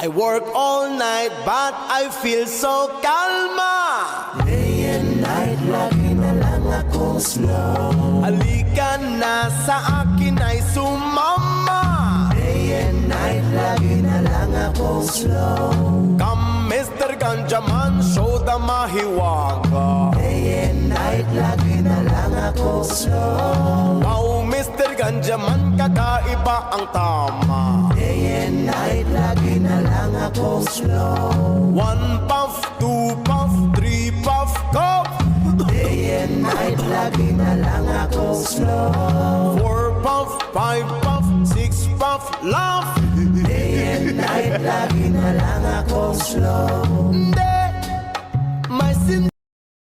I work all night but I feel so kalma. Day and night, lagi na lang akong slow. Halika na sa akin ay sumama. Day and night, lagi na lang akong slow. Come Mr. Ganjaman, show the mahiwaga. Day and night, lagi na lang akong slow. Wow Mr. Ganjaman, kakaiba ang tama. Day and night, lagi na lang akong slow. 1 puff, 2 puff, 3 puff, cough. Day and night, lagi na lang akong slow. 4 puff, 5 puff, 6 puff, laugh. Day and night, lagi na lang akong slow.